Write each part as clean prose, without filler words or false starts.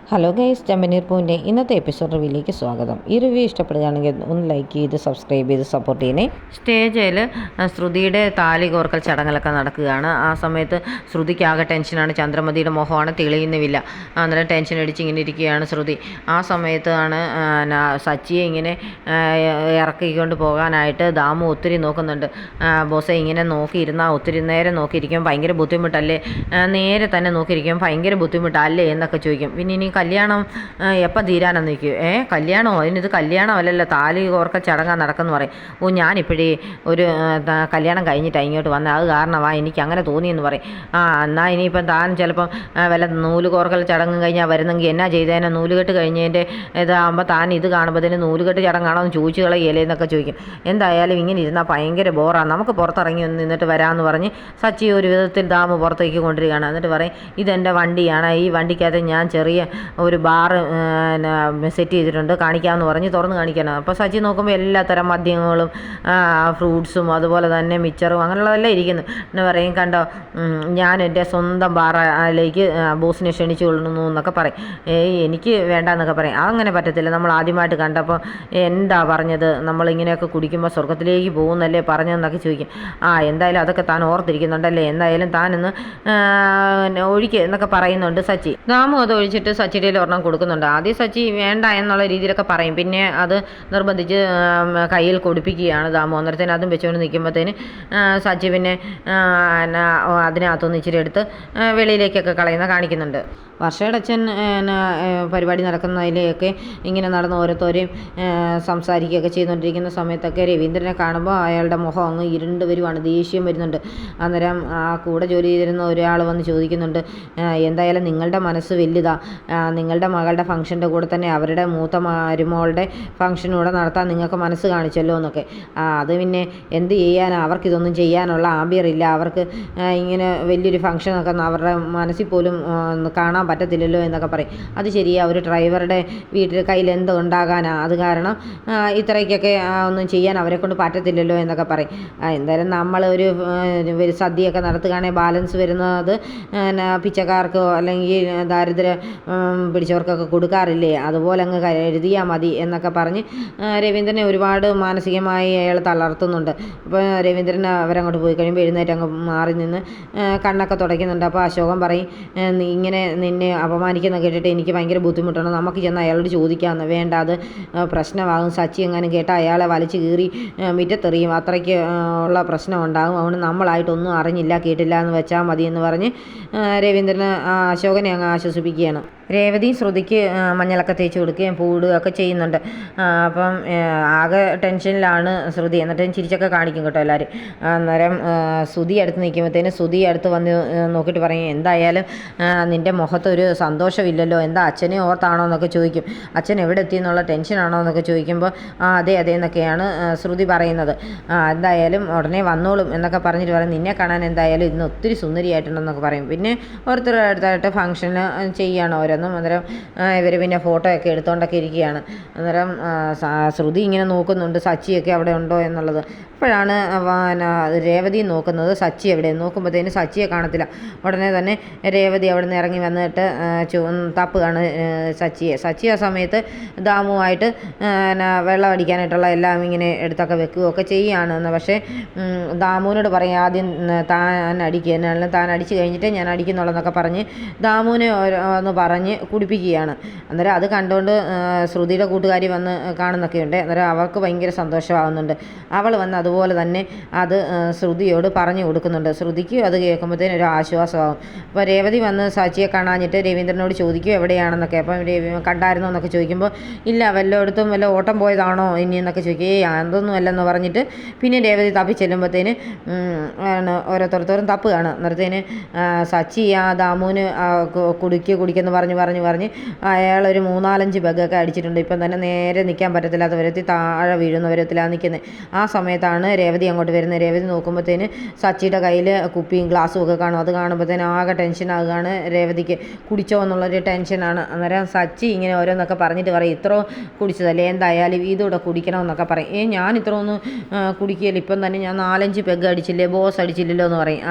Hello guys, ചെമ്പനീർ പൂവിൻ്റെ ഇന്നത്തെ episode റിവ്യൂയിലേക്ക് സ്വാഗതം. ഈ റിവ്യൂ ഇഷ്ടപ്പെടുകയാണെങ്കിൽ ഒന്ന് ലൈക്ക് ചെയ്ത് സബ്സ്ക്രൈബ് ചെയ്ത് സപ്പോർട്ട് ചെയ്യണേ. സ്റ്റേജിൽ ശ്രുതിയുടെ താലി കോർക്കൽ ചടങ്ങുകളൊക്കെ നടക്കുകയാണ്. ആ സമയത്ത് ശ്രുതിക്ക് ആകെ ടെൻഷനാണ്. ചന്ദ്രമതിയുടെ മുഖമാണ് തെളിയുന്നുമില്ല. അന്നേരം ടെൻഷൻ അടിച്ച് ഇങ്ങനെ ഇരിക്കുകയാണ് ശ്രുതി. ആ സമയത്താണ് സച്ചിയെ ഇങ്ങനെ ഇറക്കിക്കൊണ്ട് പോകാനായിട്ട് ദാമു ഒത്തിരി നോക്കുന്നുണ്ട്. ബോസെ ഇങ്ങനെ നോക്കിയിരുന്നാൽ ഒത്തിരി നേരം നോക്കിയിരിക്കും, ഭയങ്കര ബുദ്ധിമുട്ടല്ലേ, നേരെ തന്നെ നോക്കിയിരിക്കും, ഭയങ്കര ബുദ്ധിമുട്ടല്ലേ എന്നൊക്കെ ചോദിക്കും. പിന്നെ ഇനി കല്യാണം എപ്പം തീരാനെന്ന് നിൽക്കും. കല്യാണമോ? അതിനിത് കല്യാണമല്ലല്ലോ, താലി കോർക്ക ചടങ്ങാൻ നടക്കുന്നു പറയും. ഞാനിപ്പോഴേ ഒരു കല്യാണം കഴിഞ്ഞിട്ടാണ് ഇങ്ങോട്ട് വന്നത്, അത് കാരണമാണ് എനിക്ക് അങ്ങനെ തോന്നിയെന്ന് പറയും. എന്നാൽ ഇനിയിപ്പം താൻ ചിലപ്പം വല്ല നൂല് കോർക്കൽ ചടങ്ങും കഴിഞ്ഞാൽ വരുന്നെങ്കിൽ എന്നാ ചെയ്തേനെ, നൂലുകെട്ട് കഴിഞ്ഞതിൻ്റെ ഇതാകുമ്പോൾ താൻ ഇത് കാണുമ്പോഴത്തേന് നൂലുകെട്ട് ചടങ്ങാണോ എന്ന് ചോദിച്ചു കളയല്ലേന്നൊക്കെ ചോദിക്കും. എന്തായാലും ഇങ്ങനെ ഇരുന്നാൽ ഭയങ്കര ബോറാണ്, നമുക്ക് പുറത്തിറങ്ങി ഒന്ന് നിന്നിട്ട് വരാമെന്ന് പറഞ്ഞ് സച്ചി ഒരു വിധത്തിൽ ദാമു പുറത്തേക്ക് കൊണ്ടുവരികയാണ്. എന്നിട്ട് പറയും, ഇതെൻ്റെ വണ്ടിയാണ്, ഈ വണ്ടിക്കകത്ത് ഞാൻ ചെറിയ ഒരു ബാറ് സെറ്റ് ചെയ്തിട്ടുണ്ട്, കാണിക്കാമെന്ന് പറഞ്ഞ് തുറന്ന് കാണിക്കാനാണ്. അപ്പോൾ സച്ചി നോക്കുമ്പോൾ എല്ലാത്തരം മദ്യങ്ങളും ഫ്രൂട്ട്സും അതുപോലെ തന്നെ മിച്ചറും അങ്ങനെയുള്ളതെല്ലാം ഇരിക്കുന്നു. എന്ന് പറയും, കണ്ടോ ഞാൻ എൻ്റെ സ്വന്തം ബാറിലേക്ക് ബോസിനെ ക്ഷണിച്ചു കൊള്ളുന്നു എന്നൊക്കെ പറയും. എനിക്ക് വേണ്ടെന്നൊക്കെ പറയും. അങ്ങനെ പറ്റത്തില്ല, നമ്മൾ ആദ്യമായിട്ട് കണ്ടപ്പോൾ എന്താ പറഞ്ഞത്, നമ്മളിങ്ങനെയൊക്കെ കുടിക്കുമ്പോൾ സ്വർഗത്തിലേക്ക് പോകുന്നല്ലേ പറഞ്ഞതെന്നൊക്കെ ചോദിക്കും. എന്തായാലും അതൊക്കെ താൻ ഓർത്തിരിക്കുന്നുണ്ടല്ലേ, എന്തായാലും താനൊന്ന് ഒഴിക്കുക എന്നൊക്കെ പറയുന്നുണ്ട് സച്ചി. ദാമു അത് ഒഴിച്ചിട്ട് സച്ചിയുടെ ഒരെണ്ണം കൊടുക്കുന്നുണ്ട്. ആദ്യം സച്ചി വേണ്ട എന്നുള്ള രീതിയിലൊക്കെ പറയും, പിന്നെ അത് നിർബന്ധിച്ച് കയ്യിൽ കൊടുപ്പിക്കുകയാണ് ദാമു. അന്നേരത്തേന് അതും വെച്ചുകൊണ്ട് നിൽക്കുമ്പോഴത്തേന് സച്ചി പിന്നെ അതിനകത്തുനിന്ന് ഇച്ചിരി എടുത്ത് വെളിയിലേക്കൊക്കെ കാണിക്കുന്നുണ്ട്. വർഷയുടെ അച്ഛൻ പരിപാടി നടക്കുന്നതിലേക്ക് ഇങ്ങനെ നടന്ന് ഓരോരുത്തരെയും സംസാരിക്കുകയൊക്കെ ചെയ്തുകൊണ്ടിരിക്കുന്ന സമയത്തൊക്കെ രവീന്ദ്രനെ കാണുമ്പോൾ അയാളുടെ മുഖം അങ്ങ് ഇരുണ്ട് വരുവാണ്, ദേഷ്യം വരുന്നുണ്ട്. അന്നേരം ആ കൂടെ ജോലി ചെയ്തിരുന്ന ഒരാൾ വന്ന് ചോദിക്കുന്നുണ്ട്, എന്തായാലും നിങ്ങളുടെ മനസ്സ് വലുതാ, നിങ്ങളുടെ മകളുടെ ഫംഗ്ഷൻ്റെ കൂടെ തന്നെ അവരുടെ മൂത്ത മരുമോളുടെ ഫംഗ്ഷനൂടെ നടത്താൻ നിങ്ങൾക്ക് മനസ്സ് കാണിച്ചല്ലോ എന്നൊക്കെ. അത് പിന്നെ എന്ത് ചെയ്യാനാണ്, അവർക്കിതൊന്നും ചെയ്യാനുള്ള ആംബിയറില്ല, അവർക്ക് ഇങ്ങനെ വലിയൊരു ഫംഗ്ഷനൊക്കെ അവരുടെ മനസ്സിൽ പോലും കാണാൻ പറ്റത്തില്ലല്ലോ എന്നൊക്കെ പറയും. അത് ശരിയാ, ഒരു ഡ്രൈവറുടെ വീട്ടിൽ കയ്യിൽ എന്തോ ഉണ്ടാകാനാ, അത് കാരണം ഇത്രയ്ക്കൊക്കെ ഒന്നും ചെയ്യാൻ അവരെ കൊണ്ട് പറ്റത്തില്ലല്ലോ എന്നൊക്കെ പറയും. എന്തായാലും നമ്മൾ ഒരു സദ്യയൊക്കെ നടത്തുകയാണെങ്കിൽ ബാലൻസ് വരുന്നത് പിച്ചക്കാർക്കോ അല്ലെങ്കിൽ ദാരിദ്ര്യ പിടിച്ചവർക്കൊക്കെ കൊടുക്കാറില്ലേ, അതുപോലെ അങ്ങ് എഴുതിയാൽ മതി എന്നൊക്കെ പറഞ്ഞ് രവീന്ദ്രനെ ഒരുപാട് മാനസികമായി അയാൾ തളർത്തുന്നുണ്ട്. അപ്പോൾ രവീന്ദ്രൻ അവരങ്ങോട്ട് പോയി കഴിയുമ്പോൾ എഴുന്നേറ്റ് അങ്ങ് മാറി നിന്ന് കണ്ണൊക്കെ തുടയ്ക്കുന്നുണ്ട്. അപ്പോൾ അശോകൻ പറയും, ഇങ്ങനെ നിന്നെ അപമാനിക്കുന്ന കേട്ടിട്ട് എനിക്ക് ഭയങ്കര ബുദ്ധിമുട്ടാണ്, നമുക്ക് ചെന്ന് അയാളോട് ചോദിക്കാമെന്ന്. വേണ്ട, അത് പ്രശ്നമാകും, സച്ചി എങ്ങാനും കേട്ടാൽ അയാളെ വലിച്ചു കീറി മുറ്റത്തെറിയും, അത്രയ്ക്ക് ഉള്ള പ്രശ്നം ഉണ്ടാകും, അതുകൊണ്ട് നമ്മളായിട്ടൊന്നും അറിഞ്ഞില്ല കേട്ടില്ല എന്ന് വെച്ചാൽ മതി എന്ന് പറഞ്ഞ് രവീന്ദ്രന് അശോകനെ അങ്ങ് ആശ്വസിപ്പിക്കുകയാണ്. രേവതി ശ്രുതിക്ക് മഞ്ഞളൊക്കെ തേച്ച് കൊടുക്കുകയും പൂടുകയൊക്കെ ചെയ്യുന്നുണ്ട്. അപ്പം ആകെ ടെൻഷനിലാണ് ശ്രുതി. എന്നിട്ടും ചിരിച്ചൊക്കെ കാണിക്കും കേട്ടോ എല്ലാവരും. അന്നേരം ശ്രുതി അടുത്ത് നിൽക്കുമ്പോഴത്തേന് ശ്രുതി അടുത്ത് വന്ന് നോക്കിയിട്ട് പറയും, എന്തായാലും നിൻ്റെ മുഖത്തൊരു സന്തോഷമില്ലല്ലോ, എന്താ അച്ഛനെ ഓർത്താണോ എന്നൊക്കെ ചോദിക്കും. അച്ഛൻ എവിടെ എത്തിയെന്നുള്ള ടെൻഷനാണോ എന്നൊക്കെ ചോദിക്കുമ്പോൾ അതെ എന്നൊക്കെയാണ് ശ്രുതി പറയുന്നത്. എന്തായാലും ഉടനെ വന്നോളും എന്നൊക്കെ പറഞ്ഞിട്ട് പറയും, നിന്നെ കാണാൻ എന്തായാലും ഇന്ന് ഒത്തിരി സുന്ദരിയായിട്ടുണ്ടെന്നൊക്കെ പറയും. പിന്നെ ഓരോരുത്തരുടെ അടുത്തായിട്ട് ഫംഗ്ഷന് ചെയ്യുകയാണ് ഓരോന്നും. അന്നേരം ഇവർ പിന്നെ ഫോട്ടോ ഒക്കെ എടുത്തുകൊണ്ടൊക്കെ ഇരിക്കുകയാണ്. അന്നേരം ശ്രുതി ഇങ്ങനെ നോക്കുന്നുണ്ട് സച്ചിയൊക്കെ അവിടെ ഉണ്ടോ എന്നുള്ളത്. അപ്പോഴാണ് രേവതി നോക്കുന്നത് സച്ചി എവിടെ നോക്കുമ്പോഴത്തേന് സച്ചിയെ കാണത്തില്ല. ഉടനെ തന്നെ രേവതി അവിടെ നിന്ന് ഇറങ്ങി വന്നിട്ട് തപ്പുകയാണ് സച്ചി ആ സമയത്ത് ദാമുവായിട്ട് വെള്ളം അടിക്കാനായിട്ടുള്ള എല്ലാം ഇങ്ങനെ എടുത്തൊക്കെ വെക്കുകയൊക്കെ ചെയ്യുകയാണ്. പക്ഷേ ദാമുവിനോട് പറയും, ആദ്യം താൻ അടിക്കുക, എന്നാലും താൻ അടിച്ച് കഴിഞ്ഞിട്ടേ ഞാൻ അടിക്കുന്നുള്ളതെന്നൊക്കെ പറഞ്ഞ് ദാമുവിനെ ഒന്ന് പറഞ്ഞ് കുടിപ്പിക്കുകയാണ്. അന്നേരം അത് കണ്ടുകൊണ്ട് ശ്രുതിയുടെ കൂട്ടുകാരി വന്ന് കാണുന്നൊക്കെയുണ്ട്. അന്നേരം അവൾക്ക് ഭയങ്കര സന്തോഷമാകുന്നുണ്ട്. അവൾ വന്ന് അതുപോലെ തന്നെ അത് ശ്രുതിയോട് പറഞ്ഞു കൊടുക്കുന്നുണ്ട്. ശ്രുതിക്ക് അത് കേൾക്കുമ്പോഴത്തേനും ഒരു ആശ്വാസമാകും. അപ്പോൾ രേവതി വന്ന് സച്ചിയെ കാണാഞ്ഞിട്ട് രവീന്ദ്രനോട് ചോദിക്കും എവിടെയാണെന്നൊക്കെ. അപ്പം കണ്ടായിരുന്നോ എന്നൊക്കെ ചോദിക്കുമ്പോൾ ഇല്ല, വല്ലയിടത്തും വല്ല ഓട്ടം പോയതാണോ ഇനി എന്നൊക്കെ ചോദിക്കും. അതൊന്നും അല്ലെന്ന് പറഞ്ഞിട്ട് പിന്നെ രേവതി തപ്പി ചെല്ലുമ്പോഴത്തേന് ഓരോരുത്തരും തപ്പുകയാണ്. അന്നേരത്തേന് സച്ചി ആ ദാമുവിന് കുടിക്കെന്ന് പറഞ്ഞ് അയാളൊരു 3-4 ബഗ്ഗൊക്കെ അടിച്ചിട്ടുണ്ട്. ഇപ്പം തന്നെ നേരെ നിൽക്കാൻ പറ്റത്തില്ലാത്ത വിധത്തിൽ താഴെ വീഴുന്ന വിധത്തിലാണ് നിൽക്കുന്നത്. ആ സമയത്താണ് രേവതി അങ്ങോട്ട് വരുന്നത്. രേവതി നോക്കുമ്പോഴത്തേന് സച്ചിയുടെ കയ്യിൽ കുപ്പിയും ഗ്ലാസ്സും ഒക്കെ കാണും. അത് കാണുമ്പോഴത്തേന് ആകെ ടെൻഷനാകുകയാണ് രേവതിക്ക്. കുടിച്ചോ എന്നുള്ളൊരു ടെൻഷനാണ്. അന്നേരം സച്ചി ഇങ്ങനെ ഓരോന്നൊക്കെ പറഞ്ഞിട്ട് പറയും, ഇത്ര കുടിച്ചതല്ലേ, എന്തായാലും ഇതുകൂടെ കുടിക്കണമെന്നൊക്കെ പറയും. ഞാൻ ഇത്ര ഒന്നും കുടിക്കുകയില്ല, ഇപ്പം തന്നെ ഞാൻ 4-5 പെഗ് അടിച്ചില്ലേ, ബോസ് അടിച്ചില്ലല്ലോ എന്ന് പറയും.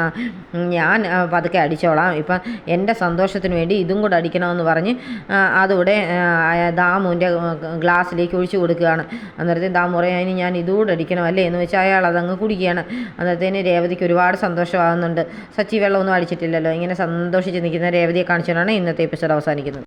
ഞാൻ പതുക്കെ അടിച്ചോളാം, ഇപ്പം എൻ്റെ സന്തോഷത്തിന് വേണ്ടി ഇതും കൂടെ അടിക്കണമെന്ന് കുടിക്കണമെന്ന് പറഞ്ഞ് അതുകൂടെ ദാമുവിൻ്റെ ഗ്ലാസ്സിലേക്ക് ഒഴിച്ചു കൊടുക്കുകയാണ്. അന്നേരത്തേന് ദാമു പറയും അതിന് ഞാൻ ഇതുകൂടെ അടിക്കണം അല്ലേ എന്ന് വെച്ചാൽ അയാൾ അതങ്ങ് കുടിക്കുകയാണ്. അന്നേരത്തേന് രേവതിക്ക് ഒരുപാട് സന്തോഷമാകുന്നുണ്ട്. സച്ചി വെള്ളമൊന്നും അടിച്ചിട്ടില്ലല്ലോ. ഇങ്ങനെ സന്തോഷിച്ച് നിൽക്കുന്ന രേവതിയെ കാണിച്ചുകൊണ്ടാണ് ഇന്നത്തെ എപ്പിസോഡ് അവസാനിക്കുന്നത്.